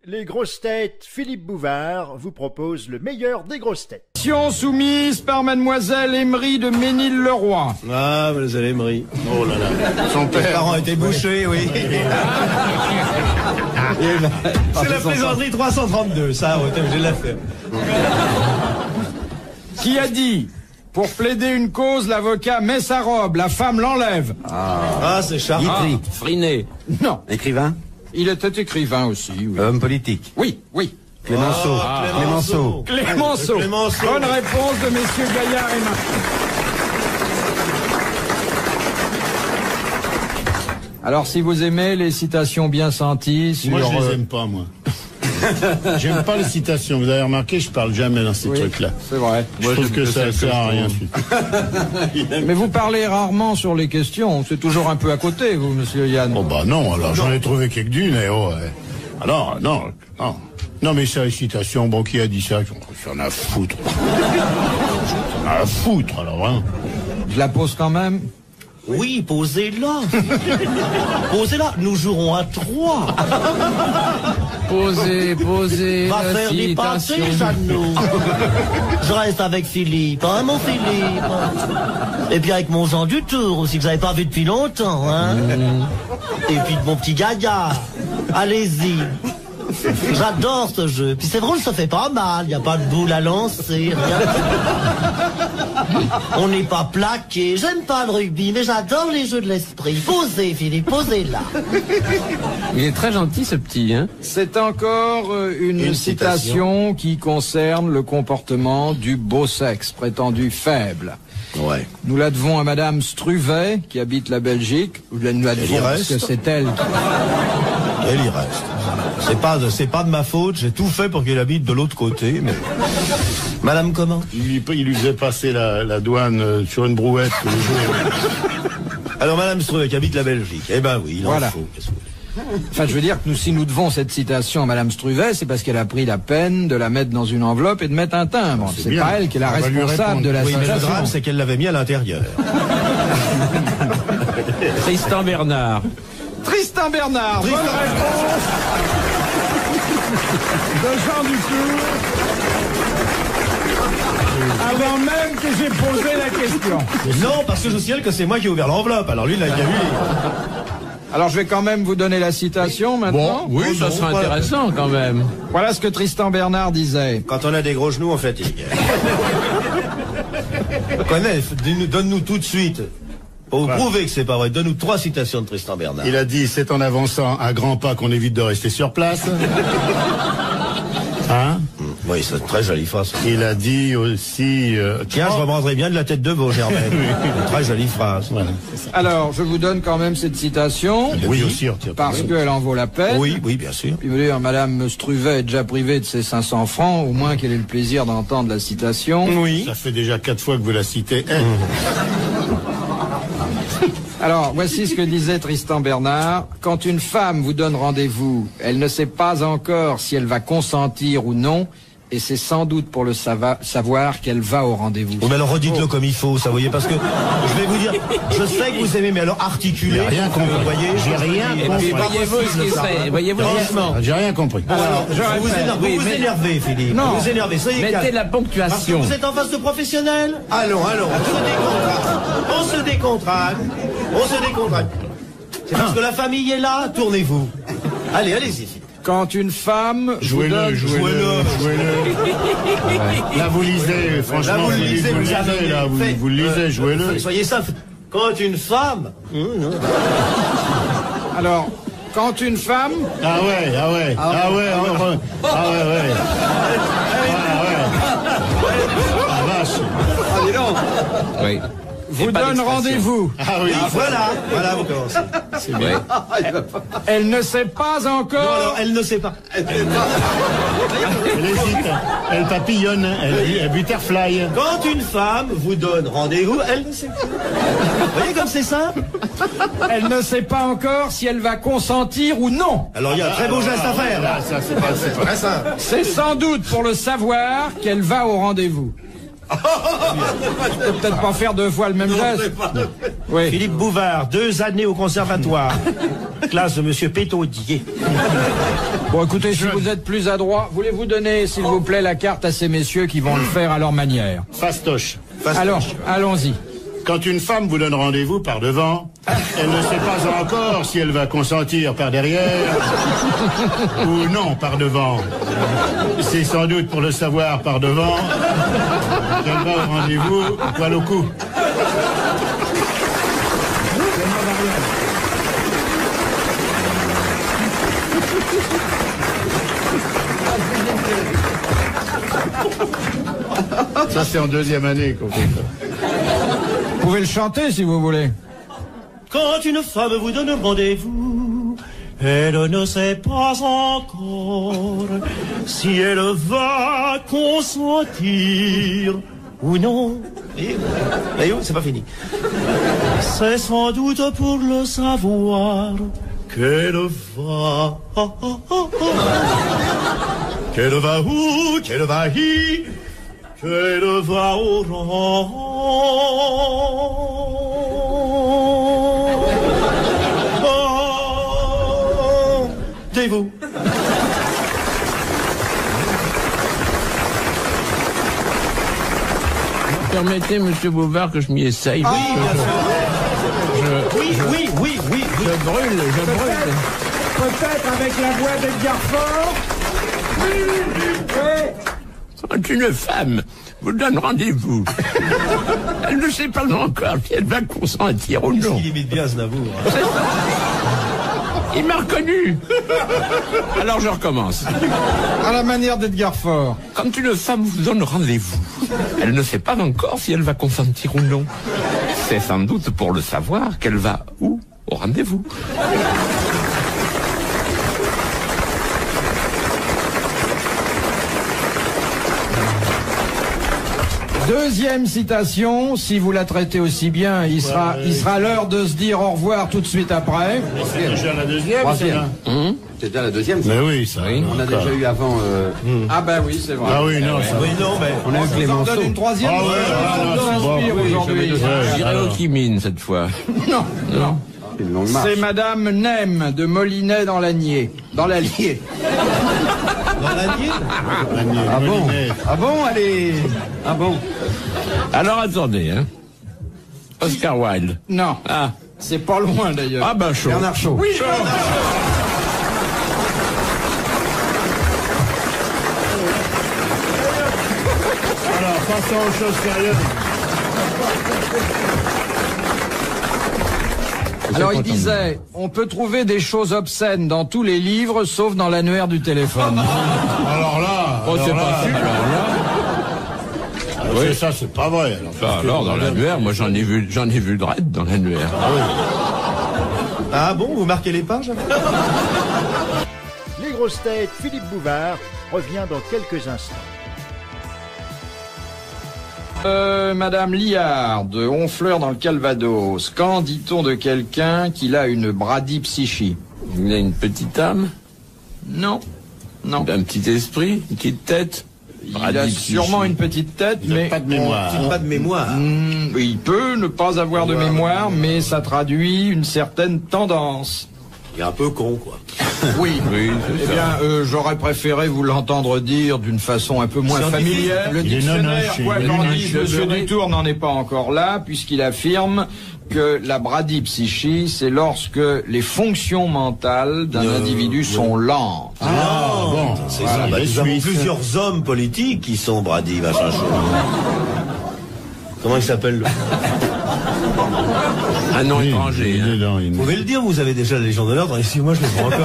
Les grosses têtes, Philippe Bouvard vous propose le meilleur des grosses têtes. Soumise par mademoiselle Emery de Ménil-le-Roi. Ah, mademoiselle Emery. Oh là là. Son père. Mes parents étaient bouchés, oui. C'est la plaisanterie 332, ça, ouais, je l'ai fait. Qui a dit, pour plaider une cause, l'avocat met sa robe, la femme l'enlève. Ah, c'est Charles. Guitry. Friné. Non. Écrivain. Il était écrivain aussi, oui. Homme politique. Oui, oui. Clémenceau. Clémenceau. Clémenceau. Clémenceau. Bonne réponse de messieurs Gaillard et Martin. Alors, si vous aimez les citations bien senties sur... Moi, je les aime pas, moi. J'aime pas les citations. Vous avez remarqué, je parle jamais dans ces trucs-là. C'est vrai. Je trouve que ça sert à rien. Mais vous parlez rarement sur les questions. C'est toujours un peu à côté, vous, monsieur Yann. Oh bah non, alors j'en ai trouvé quelques-unes. Et oh, alors, non. Non, mais ça, les citations, bon, qui a dit ça? J'en ai à foutre. J'en ai à foutre, alors, hein. Je la pose quand même. Oui, posez-la. Posez-la. Nous jouerons à 3. Posez Va la faire des pâtés, citation. Jeannot. Je reste avec Philippe, hein, mon Philippe. Et puis avec mon Jean Dutour aussi, que vous n'avez pas vu depuis longtemps, hein. Et puis de mon petit Gaillard. Allez-y. J'adore ce jeu. Puis c'est drôle, ça fait pas mal. Il n'y a pas de boule à lancer, rien. On n'est pas plaqué. J'aime pas le rugby, mais j'adore les jeux de l'esprit. Posez, Philippe, posez-là. Il est très gentil, ce petit, hein. C'est encore une citation qui concerne le comportement du beau sexe, prétendu faible. Ouais. Nous la devons à madame Struvet, qui habite la Belgique. Nous la devons parce que c'est elle qui... Elle y reste. C'est pas de ma faute, j'ai tout fait pour qu'elle habite de l'autre côté, mais... Madame comment? Il lui faisait passer la douane sur une brouette tous les jours. Alors Madame Struve qui habite la Belgique. Eh ben oui, il en faut. Enfin, je veux dire que si nous devons cette citation à madame Struvet, c'est parce qu'elle a pris la peine de la mettre dans une enveloppe et de mettre un timbre. C'est pas elle qui est la responsable de la citation. Oui, mais le citation. drame, c'est qu'elle l'avait mis à l'intérieur. Tristan Bernard. Tristan Bernard. Bonne réponse de Jean Dutour. Avant même que j'ai posé la question. Non, parce que je signale que c'est moi qui ai ouvert l'enveloppe. Alors lui, il a déjà vu. Alors je vais quand même vous donner la citation maintenant. Oui, ça sera intéressant quand même. Voilà ce que Tristan Bernard disait. Quand on a des gros genoux, on fatigue. Connais, donne-nous tout de suite. Pour vous prouver que c'est pas vrai, donne-nous 3 citations de Tristan Bernard. Il a dit, c'est en avançant à grands pas qu'on évite de rester sur place. Hein? Oui, c'est une très jolie phrase. Il a dit aussi... Tiens, je reprendrai bien de la tête de veau, Germaine. Une très jolie phrase. Voilà. Alors, je vous donne quand même cette citation. Oui, aussi, retire. Parce qu'elle en vaut la peine. Oui, bien sûr. Puis vous dire, madame Struvet est déjà privée de ses 500 francs, au moins qu'elle ait le plaisir d'entendre la citation. Oui. Ça fait déjà 4 fois que vous la citez. Alors, voici ce que disait Tristan Bernard. Quand une femme vous donne rendez-vous, elle ne sait pas encore si elle va consentir ou non, et c'est sans doute pour le savoir qu'elle va au rendez-vous. Oh, mais alors redites-le comme il faut, ça, vous voyez, parce que je vais vous dire, je sais que vous aimez, mais alors articulez. J'ai rien compris. Vous voyez, J'ai rien compris. Voyez-vous ce qui serait. Voyez-vous. Franchement. J'ai rien compris. Alors, vous vous énervez, Philippe. Non. Vous vous énervez, soyez Mettez calme. la Parce que ponctuation. vous êtes en face de professionnels. Allons, on se décontracte. On se décontracte. C'est parce que la famille est là, tournez-vous. Allez-y. Quand une femme vous Jouez-le. donne... Là, vous lisez, franchement. Là, vous le lisez, vous avez là, fait. vous le lisez, jouez-le. Soyez ça. Quand une femme... Alors, quand une femme... Ah ouais. Ah ouais. Ah vache. Oui. vous donne rendez-vous. Ah oui. Voilà, vous commencez. C'est vrai. Elle ne sait pas Non, encore... alors, elle ne sait pas. Elle hésite. Elle papillonne. Elle butterfly. Quand une femme vous donne rendez-vous, elle ne sait pas. Vous voyez comme c'est simple? Elle ne sait pas encore si elle va consentir ou non. Alors il y a un très beau geste à faire. Là, ça, c'est pas Très simple. C'est sans doute pour le savoir qu'elle va au rendez-vous. Je peux peut-être pas faire 2 fois le même geste. Oui. Philippe Bouvard, 2 années au conservatoire. Classe de Monsieur Pétaudier. Bon, écoutez, si vous êtes plus adroit, voulez-vous donner, s'il vous plaît, la carte à ces messieurs qui vont le faire à leur manière? Fastoche. Alors, allons-y. Quand une femme vous donne rendez-vous par devant, elle ne sait pas encore si elle va consentir par derrière ou non par devant. C'est sans doute pour le savoir par devant qu'elle va au rendez-vous poil au cou. Ça, c'est en deuxième année qu'on fait ça. Vous pouvez le chanter si vous voulez. Quand une femme vous donne rendez-vous, elle ne sait pas encore si elle va consentir ou non. Et c'est pas fini. C'est sans doute pour le savoir qu'elle va. Qu'elle va où? Qu'elle va y? Qu'elle va au rendez-vous. Permettez, monsieur Bouvard, que je m'y essaye. Oui, oui. Je brûle. Peut-être avec la voix d'Edgar Faure. Quand une femme vous donne rendez-vous, elle ne sait pas encore si elle va consentir ou non. Il imite bien Aznavour. Il m'a reconnu. Alors je recommence. À la manière d'Edgar Faure. Quand une femme vous donne rendez-vous, elle ne sait pas encore si elle va consentir ou non. C'est sans doute pour le savoir qu'elle va où au rendez-vous. Deuxième citation, si vous la traitez aussi bien, il sera l'heure de se dire au revoir tout de suite après. C'est déjà la deuxième, Troisième. C'est déjà la deuxième. Mais oui, ça. On a déjà eu avant. Ah ben oui, c'est vrai. Ah oui, non, ça. Oui, non, mais. On a eu On Clémenceau. donne une troisième. Ah ouais, on bon, s'inspire oui, aujourd'hui. Je dirais au Kimine cette fois. Non. C'est une longue marche. C'est Madame Nem de Molinet dans l'Allier. Dans l'Allier. Dans l'Allier. Ah bon? Ah bon, allez. Ah bon? Alors attendez, hein. Oscar Wilde. Non. Ah. C'est pas loin d'ailleurs. Ah ben chaud. Bernard Shaw. Oui, Alors, passons aux choses sérieuses. Alors il disait, on peut trouver des choses obscènes dans tous les livres, sauf dans l'annuaire du téléphone. Alors là, Oh, c'est pas là, alors là. c'est ça, c'est pas vrai. Alors dans l'annuaire, moi j'en ai vu de raide dans l'annuaire. Ah bon, vous marquez les pages? Les grosses têtes, Philippe Bouvard revient dans quelques instants. Madame Liard de Honfleur dans le Calvados, qu'en dit-on de quelqu'un qui a une bradypsychie? Il a une petite âme, Non. un petit esprit, une petite tête. Il a sûrement une petite tête, Il n'a mais pas de mémoire. Pas de mémoire. Il peut ne pas avoir de mémoire, mais ça traduit une certaine tendance. Il est un peu con, quoi. Oui. Oui, Eh c'est ça. bien, j'aurais préféré vous l'entendre dire d'une façon un peu moins Scientifique. familière. Le Il est dictionnaire, nonoche, quoi il est qu'en nonoche. dise Monsieur Dutour, n'en est pas encore là, puisqu'il affirme que la bradypsychie, c'est lorsque les fonctions mentales d'un individu sont lentes. Ah bon, c'est ça. Voilà, Nous avons Suisse. plusieurs hommes politiques qui sont Brady, machin chaud. Comment il s'appelle le... Un nom Oui, étranger. il est Hein. dedans, il- Vous pouvez le dire, vous avez déjà la Légion d'honneur, dans les 6 mois je les prends encore.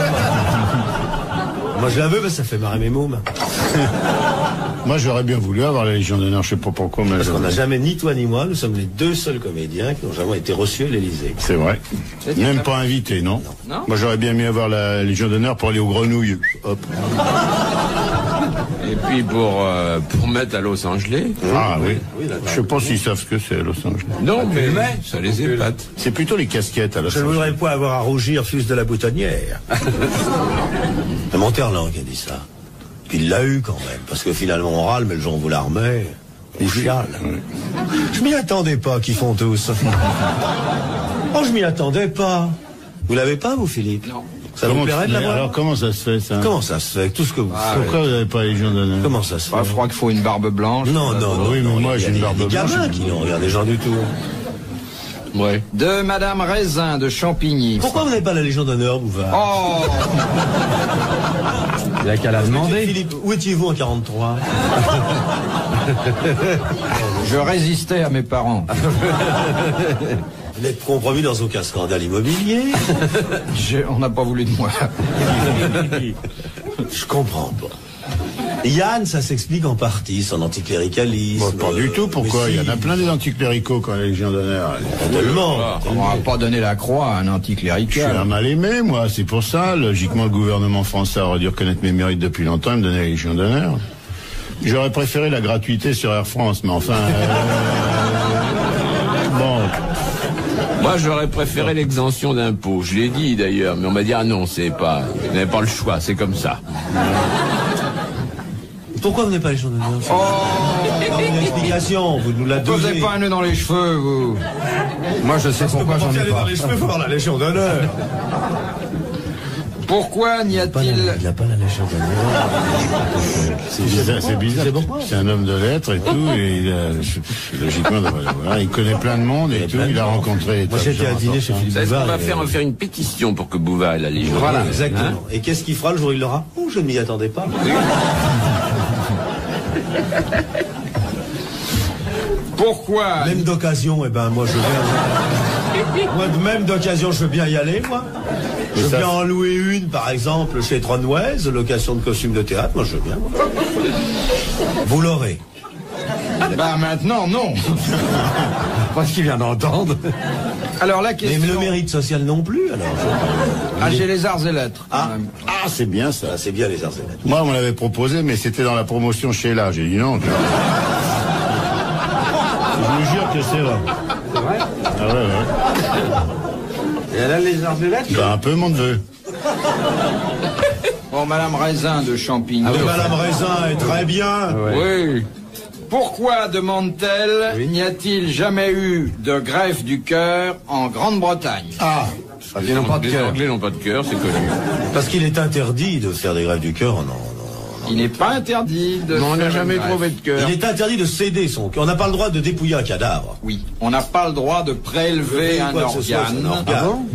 Moi je la veux, parce que ça fait marrer mes mômes. Moi, j'aurais bien voulu avoir la Légion d'honneur, je sais pas pourquoi, mais Parce qu'on n'a jamais, ni toi ni moi, nous sommes les deux seuls comédiens qui n'ont jamais été reçus à l'Élysée. c'est vrai. Même pas invité, non? Non. Moi, j'aurais bien aimé avoir la Légion d'honneur pour aller aux grenouilles. Hop. Et puis pour mettre à Los Angeles. Ah oui. Oui, d'accord. Je sais pas s'ils savent ce que c'est, Los Angeles. Non, mais ça les épate. C'est plutôt les casquettes à Los Je ne Angeles. voudrais pas avoir à rougir fils de la boutonnière. C'est Monterland qui a dit ça. Puis il l'a eu quand même, parce que finalement on râle, mais le jour où vous la remet, on chiale. Je m'y attendais pas qu'ils font tous. Oh, je m'y attendais pas. Vous l'avez pas, vous, Philippe? Non. Ça vous plairait de l'avoir? Alors comment ça se fait, ça? Comment ça se fait? Tout ce que vous... Pourquoi vous n'avez pas la Légion d'honneur? Comment ça se fait? Je crois qu'il faut une barbe blanche. Non, oui, mais moi j'ai une barbe blanche. Il y a des gamins qui n'ont rien des gens du tout. Ouais. De Madame Raisin de Champigny. Pourquoi vous n'avez pas la Légion d'honneur, Bouvard? Oh, Il y a qu'à la demander. Philippe, où étiez-vous en 43? je résistais à mes parents. Vous n'êtes compromis dans aucun scandale immobilier? On n'a pas voulu de moi. Je comprends pas. Yann, ça s'explique en partie, son anticléricalisme. Pas du tout, pourquoi? Mais Il y si. en a plein des anticléricaux quand la Légion d'honneur. Tellement. On va pas donner la croix à un Je suis un anticlérical. mal aimé, moi, c'est pour ça. Logiquement, le gouvernement français aurait dû reconnaître mes mérites depuis longtemps et me donner la Légion d'honneur. J'aurais préféré la gratuité sur Air France, mais enfin... bon... Moi, j'aurais préféré l'exemption d'impôt. Je l'ai dit d'ailleurs, mais on m'a dit ah non, c'est pas, vous n'avez pas le choix, c'est comme ça. Pourquoi vous n'avez pas la Légion d'honneur? Une explication, vous nous la Vous n'avez donnez. pas un nœud dans les cheveux, vous. Moi, je sais pourquoi j'en ai pas. les cheveux pour avoir la Légion d'honneur. Pourquoi n'y a-t-il... Il n'a pas la Légion d'honneur. C'est bizarre. C'est un homme de lettres et tout, et il a, logiquement, voilà, il connaît plein de monde et tout, il a rencontré... Moi, j'étais à dîner chez Philippe Vous savez ce qu'on Bouvard. va faire? On va faire une pétition pour que Bouvard ait la Légion. Voilà, d'honneur. exactement. Hein? Et qu'est-ce qu'il fera le jour où il l'aura? Oh, je ne m'y attendais pas. Pourquoi Même d'occasion, eh ben, moi, je viens. Moi, même d'occasion, je veux bien y aller, moi. Je veux ça, bien en louer une, par exemple, chez Tronouez, location de costume de théâtre, moi, je veux bien. Vous l'aurez. Bah maintenant, non. Parce qu'il vient d'entendre. Alors la Mais question... le mérite social non plus, alors. Ah, j'ai les arts et lettres. quand Ah. même. Ah, c'est bien ça. Ça, c'est bien les arts et lettres. Moi, on me l'avait proposé, mais c'était dans la promotion chez là. J'ai dit non. Je vous jure que c'est vrai. C'est vrai? Ah ouais, ouais. Et elle a les arts et lettres? Ben, un peu mon neveu. Bon, Madame Raisin de Champigny. Ah oui, Madame Raisin est très bien. Oui. Pourquoi, demande-t-elle, n'y a-t-il jamais eu de greffe du cœur en Grande-Bretagne? Ah, Ils n'ont pas de Les cœur. Anglais n'ont pas de cœur, c'est connu. Parce qu'il est interdit de faire des greffes du cœur. Non. Il n'est pas interdit de... Non, on n'a faire jamais une greffe. trouvé de cœur. Il est interdit de céder son cœur. On n'a pas le droit de dépouiller un cadavre. Oui, on n'a pas le droit de prélever un Quoi que ce soit, organe. c'est un organe. Ah bon?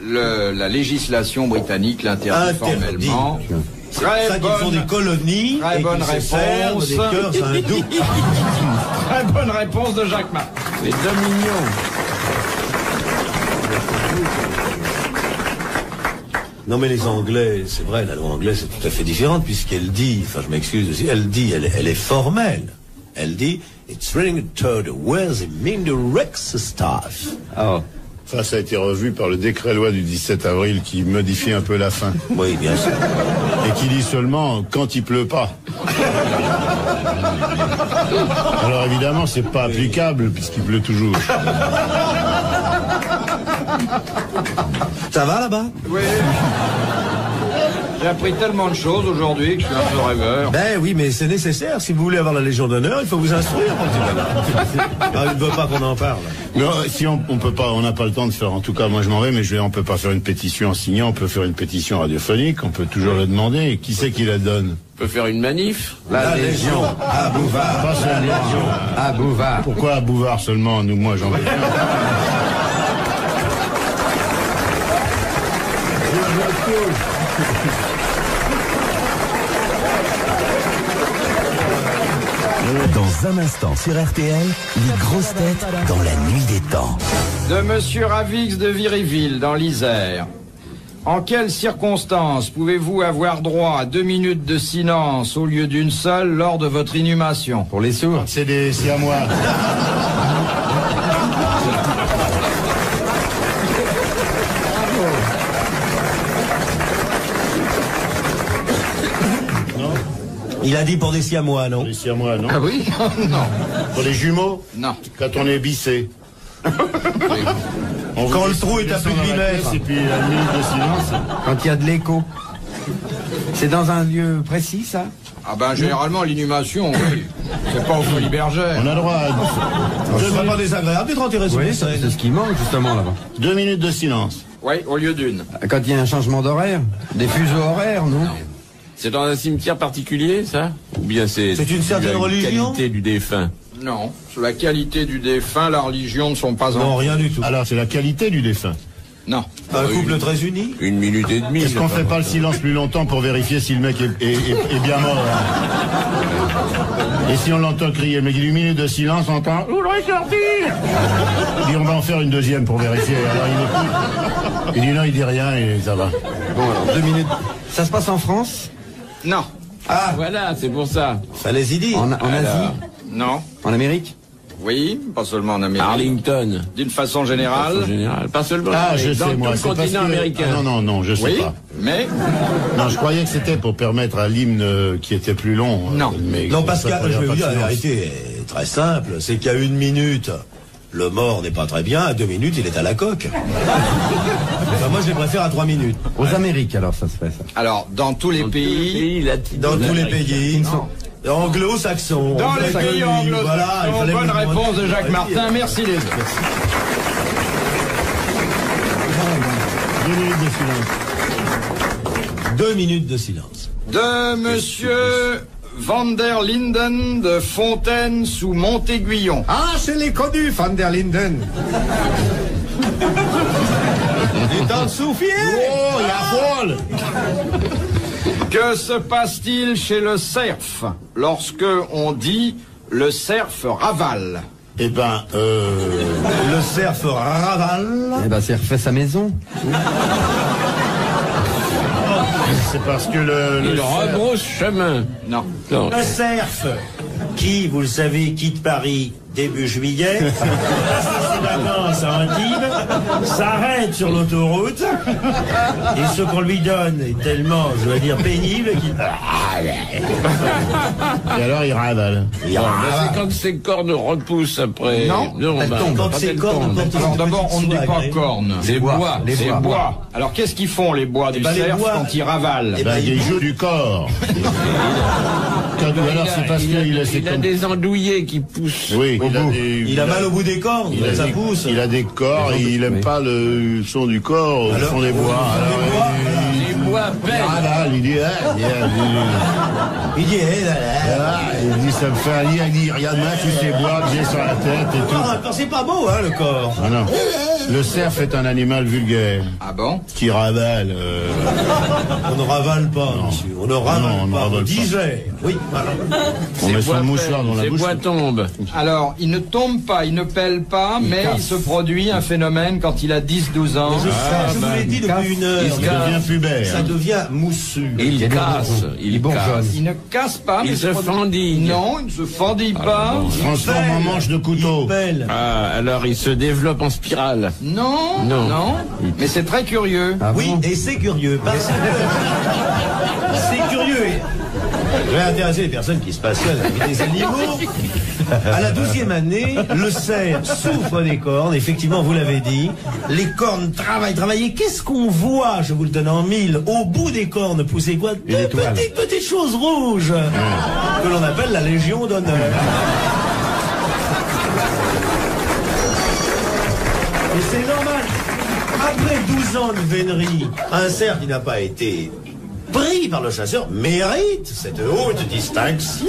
non. La législation britannique l'interdit Interdit. formellement. C'est pour ça qu'ils font des colonies très et bonne qu'ils se servent réponse. des cœurs hindous. Très bonne réponse de Jacques Marc. Les Dominions. Non mais les Anglais, c'est vrai, la loi anglaise c'est tout à fait différente puisqu'elle dit, enfin je m'excuse aussi, elle dit, elle est formelle. Elle dit, it's ring to the words in mean the Rex staff. Oh. Ça, ça a été revu par le décret-loi du 17 avril qui modifie un peu la fin. Oui, bien sûr. Et qui dit seulement quand il pleut pas. Alors évidemment, c'est pas applicable puisqu'il pleut toujours. Ça va là-bas? Oui. J'ai appris tellement de choses aujourd'hui que je suis un peu rêveur. Ben oui, mais c'est nécessaire. Si vous voulez avoir la Légion d'honneur, il faut vous instruire, mon petit bonhomme. Ah, il ne veut pas qu'on en parle. Non, si on peut pas, on n'a pas le temps de faire. En tout cas, moi je m'en vais, mais on peut pas faire une pétition en signant. On peut faire une pétition radiophonique. On peut toujours le demander. Et qui c'est qui la donne? On peut faire une manif. La Légion à Bouvard. Pas seulement. À Bouvard. Pourquoi à Bouvard seulement? Nous, moi, j'en veux bien. Dans un instant sur RTL, les grosses têtes dans la nuit des temps. De Monsieur Ravix de Viryville, dans l'Isère. En quelles circonstances pouvez-vous avoir droit à 2 minutes de silence au lieu d'une seule lors de votre inhumation? Pour les sourds. C'est à moi. Il a dit pour des siamois, non? C'est à moi, non? Ah oui? Non. Pour les jumeaux? Non. Quand on est bissé. On Quand vous le trou est à descend plus de dans la 8 pièce mètres. Et puis la minute de silence. Quand il y a de l'écho. C'est dans un lieu précis, ça? Ah ben généralement l'inhumation, oui. C'est pas aux Folies Bergères. On a droit à Ce serait pas désagréable d'être enterré sous Oui, les c'est scènes. ce qui manque justement là-bas. 2 minutes de silence. Oui, au lieu d'une. Quand il y a un changement d'horaire, des fuseaux horaires, non? C'est dans un cimetière particulier, ça? Ou bien c'est une certaine religion? qualité du défunt? Non, sur la qualité du défunt, la religion ne sont pas Non, rien du tout. Alors, c'est la qualité du défunt. Non. Un couple très uni? 1 minute et demie. Est-ce qu'on fait pas le silence plus longtemps pour vérifier si le mec est bien mort? Et si on l'entend crier, mais il y a une minute de silence, on entend « Ouvre sortir !» Il dit « On va en faire une deuxième pour vérifier. » Alors il écoute. Il dit non, il dit rien et ça va. Bon, alors, 2 minutes. Ça se passe en France? Non. Ah, voilà, c'est pour ça. Fallait-y dire. En Asie? Non. En Amérique? Oui, pas seulement en Amérique. Arlington. D'une façon générale. En général. Pas seulement. Ah, je dans sais, tout moi. le C'est parce continent que... américain. Ah, non, je sais Oui, pas. mais... Non, je croyais que c'était pour permettre à l'hymne qui était plus long. Non. Mais Non, Pascal, je vais vous dire, la silence. vérité est très simple. C'est qu'à 1 minute, le mort n'est pas très bien. À 2 minutes, il est à la coque. Enfin, moi, je les préfère à 3 minutes. Aux Amériques, alors, ça se fait, ça. Alors, dans tous les pays... Dans tous les pays. Anglo-saxons. Dans les pays anglo-saxons. Voilà, il fallait Bonne vous demander. réponse de Jacques Martin. Merci les gars. 2 minutes de silence. 2 minutes de silence. De Monsieur Van der Linden de Fontaine sous Montéguillon. Ah, je l'ai connu, Van der Linden. Tu t'en souviens? Oh, il y a Paul. Que se passe-t-il chez le cerf lorsque on dit le cerf ravale? Eh ben, Le cerf ravale. Eh ben, c'est refait sa maison. c'est parce que le Il cerf- rebrousse chemin. Non. Non. Un cerf qui, vous le savez, quitte Paris début juillet, passe ses vacances à Antibes, s'arrête sur l'autoroute, et ce qu'on lui donne est tellement, je dois dire, pénible qu'il... Et alors il ravale. C'est quand ses cornes repoussent après. Non. Elle tombe. Quand ses cornes portent Alors une d'abord, on ne dit petite pas soie agréée. cornes. Les bois. Les C'est bois. Bois. Alors qu'est-ce qu'ils font les bois du ben, les cerf bois- quand ils ravalent? Eh ben, Ben, il joue du corps. Ou alors c'est parce qu'il a, Il a des andouillets qui poussent. Oui, au bout. Il a mal au bout des cornes, Il a, ça des, pousse. il a des corps et il aime pas le son du corps au Alors, fond des bois. Alors, Les bois il pèlent. ravale, il dit, Il dit, eh là là. il dit, ça me fait un lit, il dit, regarde-moi tous ces bois que j'ai sur la tête et tout. Ah, c'est pas beau, hein, le corps. Ah non. Le cerf est un animal vulgaire Ah bon? qui ravale. On ne ravale pas, monsieur. On ne ravale Non, on ne pas. ravale On pas. digère. Oui, voilà. On met son mouchoir dans la Ces bouche. bois tombent. Alors, il ne tombe pas, il ne pèle pas, mais il se produit un phénomène quand il a 10-12 ans. Je vous l'ai dit depuis une heure. Il devient pubère. Ça devient moussu. Il casse. Il casse. Il ne casse pas, mais Il se produit- fendille. Non, il ne se fendille pas. Il se transforme en manche de couteau. Il pèle. Ah, alors il se développe en spirale. Non, Non. non, mais c'est très curieux. Ah Oui, bon? et c'est curieux. Parce que c'est curieux. Je vais intéresser les personnes qui se passionnent avec des animaux. À la 12e année, le cerf souffre des cornes. Effectivement, vous l'avez dit. Les cornes travaillent. Et qu'est-ce qu'on voit? Je vous le donne en mille. Au bout des cornes, poussez quoi? Deux petites choses rouges que l'on appelle la Légion d'honneur. Et c'est normal. Après 12 ans de vénerie, un cerf qui n'a pas été pris par le chasseur mérite cette haute distinction.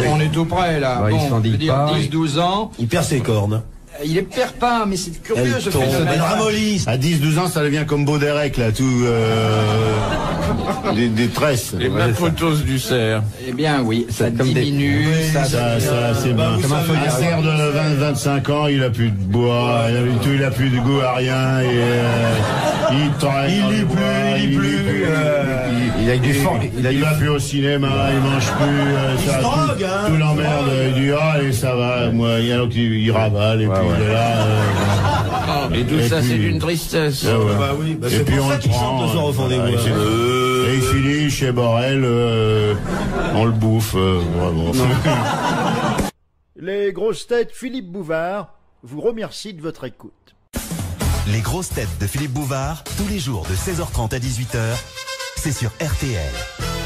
On est tout près là. Ouais, il Bon, se je veux fendille dire, pas. 10-12 ans, Il perd ses cornes. il les perd pas, mais c'est curieux Elle ce tombe, phénomène. elle ramollit. À 10-12 ans, ça devient comme Baudérec, là, tout... des tresses. Les mapotos du cerf. Eh bien oui, ça comme des- diminue, ça... Ça, c'est bah, bien. vous savez, Un cerf de 20-25 ans, il a plus de bois, il a plus de goût à rien, et il traîne Il dans lit les plus, bois, il lit plus, Il a du fort. il va plus au cinéma, il mange plus, Il se drogue, hein. tout l'emmerde, il dit, ah, allez, ça va, moi, il y a l'autre qui il ravale, et puis de là, Et tout Et ça, puis- c'est d'une tristesse. ouais. Bah oui, bah Et c'est puis pour on ça le qu'il prend, chante le soir au fond des voilà, bois. et il finit chez Borel, on le bouffe, vraiment. Les grosses têtes Philippe Bouvard vous remercient de votre écoute. Les grosses têtes de Philippe Bouvard, tous les jours de 16h30 à 18h, c'est sur RTL.